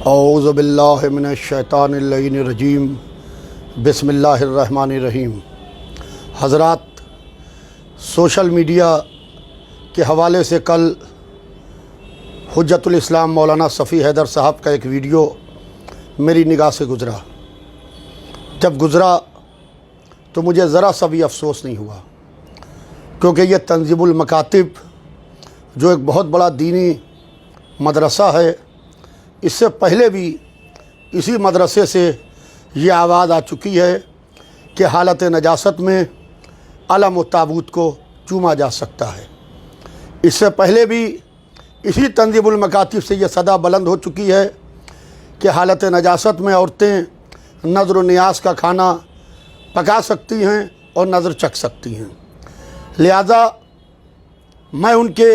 औज़ु बिल्लाहि मिनश शैतानिर रजीम बिस्मिल्लाहिर्रहमानिर्रहीम। हज़रात, social media के हवाले से कल हुज्जतुल इस्लाम मौलाना सफ़ी हैदर साहब का एक वीडियो मेरी निगाह से गुज़रा। जब गुज़रा तो मुझे ज़रा सा भी अफसोस नहीं हुआ, क्योंकि ये तंज़ीमुल मकातिब जो एक बहुत बड़ा दीनी मदरसा है, इससे पहले भी इसी मदरसे से ये आवाज़ आ चुकी है कि हालत नजासत में अलम व ताबूत को चूमा जा सकता है। इससे पहले भी इसी तंज़ीमुल मकातिब से ये सदा बुलंद हो चुकी है कि हालत नजासत में औरतें नज़र व नियाज़ का खाना पका सकती हैं और नज़र चख सकती हैं। लिहाजा मैं उनके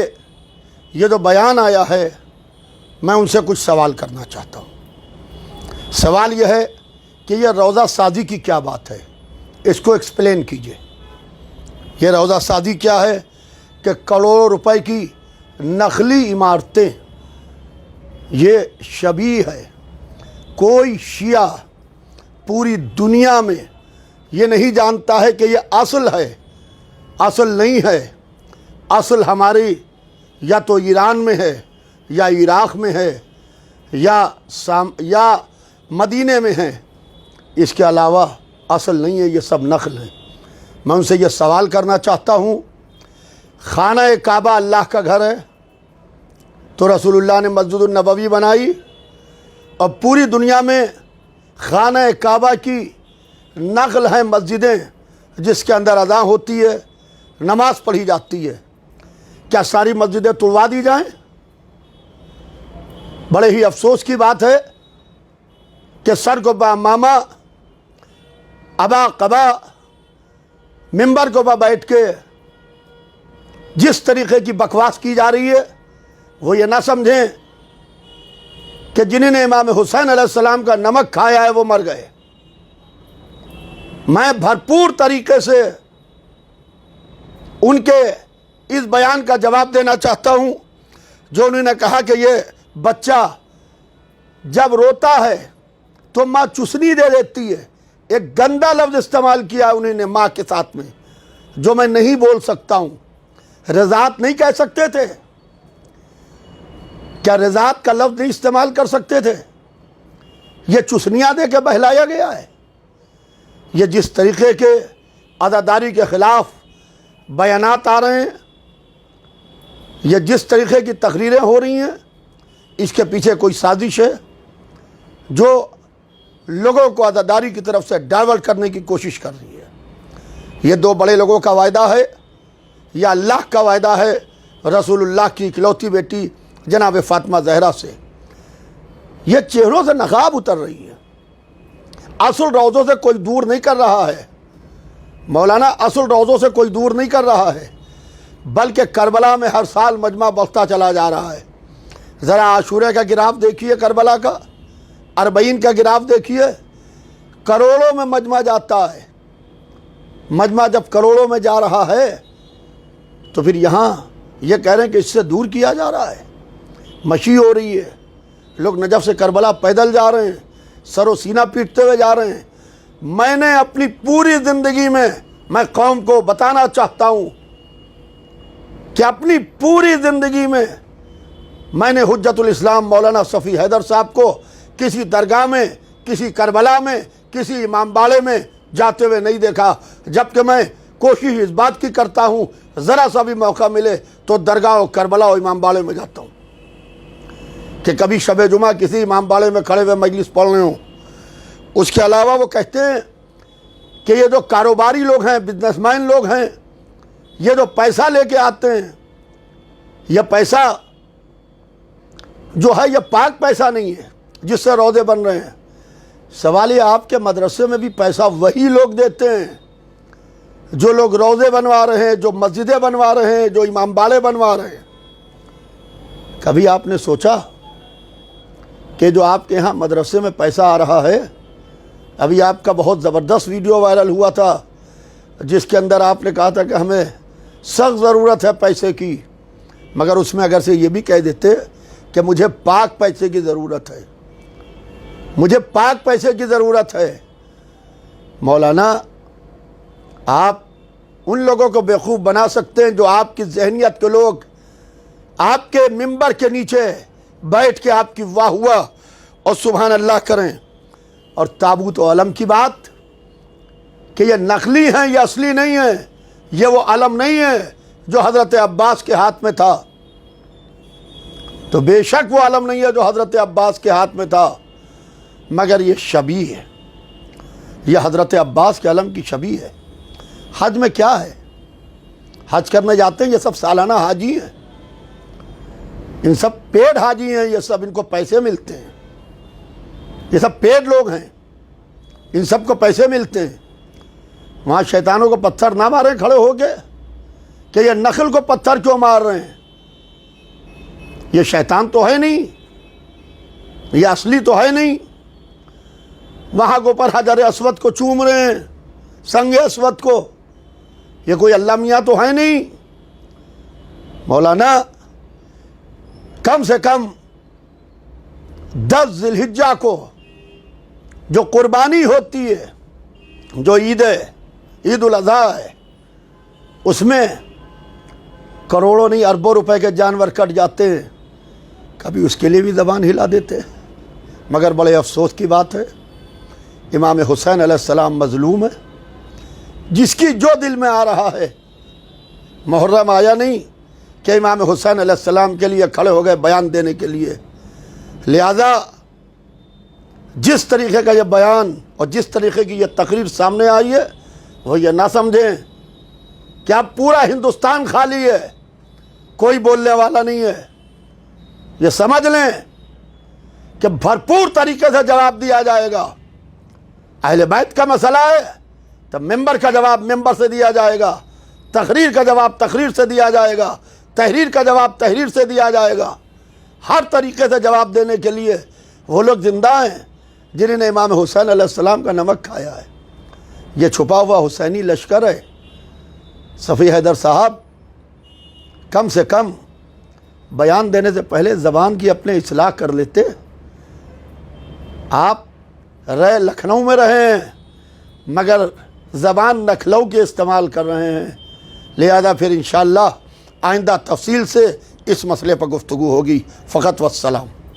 ये जो बयान आया है, मैं उनसे कुछ सवाल करना चाहता हूँ। सवाल यह है कि यह रोज़ा शादी की क्या बात है, इसको एक्सप्लेन कीजिए। यह रोज़ा शादी क्या है कि करोड़ों रुपए की नकली इमारतें, ये शबीह है। कोई शिया पूरी दुनिया में ये नहीं जानता है कि यह असल है, असल नहीं है। असल हमारी या तो ईरान में है, या इराक़ में है, या मदीने में है। इसके अलावा असल नहीं है, ये सब नक़ल है। मैं उनसे ये सवाल करना चाहता हूँ, खाना काबा अल्लाह का घर है, तो रसूलुल्लाह ने मस्जिद नबवी बनाई, और पूरी दुनिया में खाना काबा की नक़ल है मस्जिदें जिसके अंदर अज़ान होती है, नमाज़ पढ़ी जाती है। क्या सारी मस्जिदें तुड़वा दी जाएं? बड़े ही अफसोस की बात है कि सर को बा मामा अबा कबा मिंबर को बा बैठ के जिस तरीक़े की बकवास की जा रही है, वो ये ना समझें कि जिन्होंने इमाम हुसैन अलैहिस्सलाम का नमक खाया है वो मर गए। मैं भरपूर तरीके से उनके इस बयान का जवाब देना चाहता हूं, जो उन्होंने कहा कि ये बच्चा जब रोता है तो माँ चुसनी दे देती है। एक गंदा लफ्ज़ इस्तेमाल किया उन्होंने माँ के साथ में, जो मैं नहीं बोल सकता हूं। रज़ात नहीं कह सकते थे क्या? रज़ात का लफ्ज़ नहीं इस्तेमाल कर सकते थे? ये चुसनियाँ दे के बहलाया गया है। ये जिस तरीक़े के अज़ादारी के ख़िलाफ़ बयानात आ रहे हैं, ये जिस तरीक़े की तकरीरें हो रही हैं, इसके पीछे कोई साजिश है जो लोगों को अज़ादारी की तरफ से डाइवर्ट करने की कोशिश कर रही है। ये दो बड़े लोगों का वायदा है, या अल्लाह का वायदा है रसूलुल्लाह की इकलौती बेटी जनाब फ़ातिमा ज़हरा से। ये चेहरों से नकाब उतर रही है। असल रोज़ों से कोई दूर नहीं कर रहा है मौलाना, असल रोज़ों से कोई दूर नहीं कर रहा है, बल्कि करबला में हर साल मजमा बढ़ता चला जा रहा है। ज़रा आशूरा का गिराफ देखिए, करबला का अरबईन का गिराफ देखिए, करोड़ों में मजमा जाता है। मजमा जब करोड़ों में जा रहा है तो फिर यहाँ ये कह रहे हैं कि इससे दूर किया जा रहा है। मशी हो रही है, लोग नजफ़ से करबला पैदल जा रहे हैं, सरो सीना पीटते हुए जा रहे हैं। मैंने अपनी पूरी ज़िंदगी में, मैं कौम को बताना चाहता हूँ कि अपनी पूरी ज़िंदगी में मैंने हुज्जतुल इस्लाम मौलाना सफ़ी हैदर साहब को किसी दरगाह में, किसी करबला में, किसी इमाम बाड़े में जाते हुए नहीं देखा। जबकि मैं कोशिश इस बात की करता हूँ, ज़रा सा भी मौका मिले तो दरगाह और करबला और इमाम बाड़े में जाता हूँ कि कभी शब जुमा किसी इमाम बाड़े में खड़े हुए मजलिस पढ़ रहे हों। उसके अलावा वो कहते हैं कि ये जो कारोबारी लोग हैं, बिजनेसमैन लोग हैं, ये जो पैसा लेके आते हैं, यह पैसा जो है ये पाक पैसा नहीं है जिससे रोज़े बन रहे हैं। सवाल ये, आपके मदरसे में भी पैसा वही लोग देते हैं जो लोग रोज़े बनवा रहे हैं, जो मस्जिदें बनवा रहे हैं, जो इमाम बाड़े बनवा रहे हैं। कभी आपने सोचा कि जो आपके यहाँ मदरसे में पैसा आ रहा है, अभी आपका बहुत ज़बरदस्त वीडियो वायरल हुआ था जिसके अंदर आपने कहा था कि हमें सख्त ज़रूरत है पैसे की, मगर उसमें अगर से ये भी कह देते कि मुझे पाक पैसे की ज़रूरत है, मुझे पाक पैसे की ज़रूरत है। मौलाना, आप उन लोगों को बेवकूफ़ बना सकते हैं जो आपकी जहनियत के लोग आपके मिंबर के नीचे बैठ के आपकी वाह हुआ और सुभान अल्लाह करें। और ताबूत व अलम की बात कि ये नकली हैं, ये असली नहीं है, ये वो अलम नहीं है जो हज़रत अब्बास के हाथ में था। तो बेशक वो अलम नहीं है जो हज़रत अब्बास के हाथ में था, मगर ये शबी है, यह हज़रत अब्बास के अलम की शबी है। हज में क्या है? हज करने जाते हैं, ये सब सालाना हाजी हैं, इन सब पेड हाजी हैं, ये सब इनको पैसे मिलते हैं, ये सब पेड लोग हैं, इन सब को पैसे मिलते हैं। वहाँ शैतानों को पत्थर ना मारें खड़े हो गए कि ये नखल को पत्थर क्यों मार रहे हैं, ये शैतान तो है नहीं, ये असली तो है नहीं। वहाँ के ऊपर हजर अस्वद को चूम रहे हैं, संग अस्वद को, ये कोई अल्लाह मियाँ तो है नहीं। मौलाना, कम से कम 10 ज़िलहिज्जा को जो कुर्बानी होती है, जो ईद है, ईद उल अज़हा है, उसमें करोड़ों नहीं अरबों रुपए के जानवर कट जाते हैं, कभी उसके लिए भी ज़बान हिला देते हैं। मगर बड़े अफसोस की बात है, इमाम हुसैन अलैहिस्सलाम मज़लूम है, जिसकी जो दिल में आ रहा है। मुहर्रम आया नहीं कि इमाम हुसैन अलैहिस्सलाम के लिए खड़े हो गए बयान देने के लिए। लिहाजा जिस तरीक़े का ये बयान और जिस तरीक़े की ये तकरीर सामने आई है, वो ये ना समझें कि अब पूरा हिंदुस्तान खाली है, कोई बोलने वाला नहीं है। ये समझ लें कि भरपूर तरीके से जवाब दिया जाएगा। अहले बैत का मसला है तो मेंबर का जवाब मेंबर से दिया जाएगा, तकरीर का जवाब तकरीर से दिया जाएगा, तहरीर का जवाब तहरीर से दिया जाएगा। हर तरीके से जवाब देने के लिए वो लोग ज़िंदा हैं जिन्होंने इमाम हुसैन अलैहिस्सलाम का नमक खाया है। ये छुपा हुआ हुसैनी लश्कर है। सफ़ी हैदर साहब, कम से कम बयान देने से पहले ज़बान की अपने इस्लाह कर लेते। आप लखनऊ में रहे हैं मगर ज़बान लखनऊ के इस्तेमाल कर रहे हैं। लिहाजा फिर इंशाअल्लाह आइंदा तफसील से इस मसले पर गुफ्तगू होगी। फ़क़त वस्सलाम।